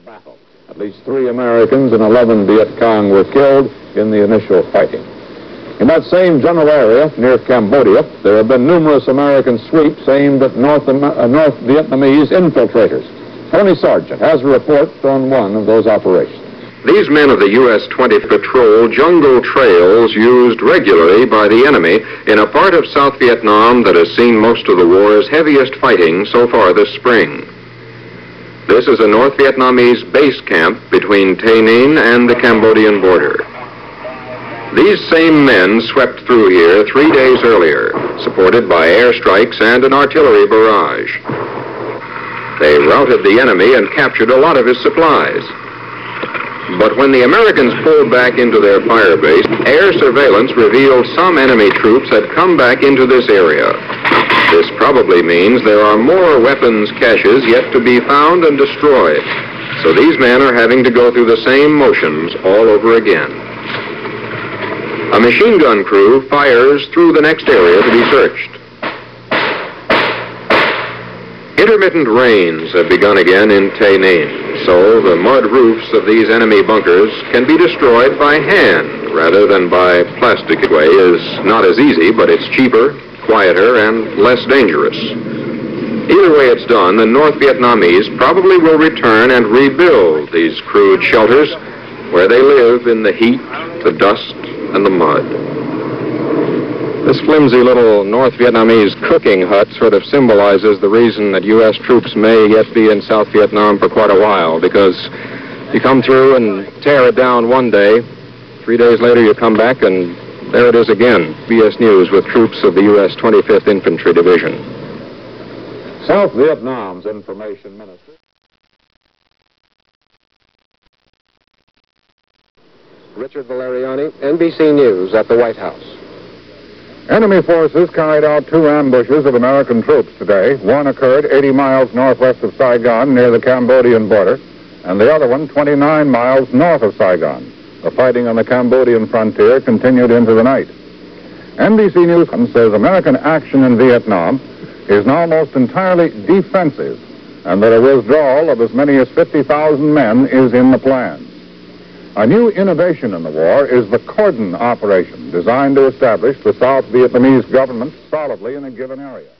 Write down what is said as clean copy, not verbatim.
Battle. At least 3 Americans and 11 Viet Cong were killed in the initial fighting. In that same general area near Cambodia, there have been numerous American sweeps aimed at North Vietnamese infiltrators. Tony Sargent has a report on one of those operations. These men of the U.S. 20th patrol jungle trails used regularly by the enemy in a part of South Vietnam that has seen most of the war's heaviest fighting so far this spring. This is a North Vietnamese base camp between Tay Ninh and the Cambodian border. These same men swept through here 3 days earlier, supported by airstrikes and an artillery barrage. They routed the enemy and captured a lot of his supplies. But when the Americans pulled back into their fire base, air surveillance revealed some enemy troops had come back into this area. This probably means there are more weapons caches yet to be found and destroyed. So these men are having to go through the same motions all over again. A machine gun crew fires through the next area to be searched. Intermittent rains have begun again in Tay Ninh, so the mud roofs of these enemy bunkers can be destroyed by hand rather than by plastic. Way is not as easy, but it's cheaper, quieter, and less dangerous. Either way it's done, the North Vietnamese probably will return and rebuild these crude shelters where they live in the heat, the dust, and the mud. This flimsy little North Vietnamese cooking hut sort of symbolizes the reason that U.S. troops may yet be in South Vietnam for quite a while, because you come through and tear it down one day, 3 days later you come back and there it is again. BS News with troops of the U.S. 25th Infantry Division. South Vietnam's Information Minister. Richard Valeriani, NBC News at the White House. Enemy forces carried out 2 ambushes of American troops today. One occurred 80 miles northwest of Saigon near the Cambodian border, and the other one 29 miles north of Saigon. The fighting on the Cambodian frontier continued into the night. NBC News says American action in Vietnam is now almost entirely defensive, and that a withdrawal of as many as 50,000 men is in the plans. A new innovation in the war is the cordon operation, designed to establish the South Vietnamese government solidly in a given area.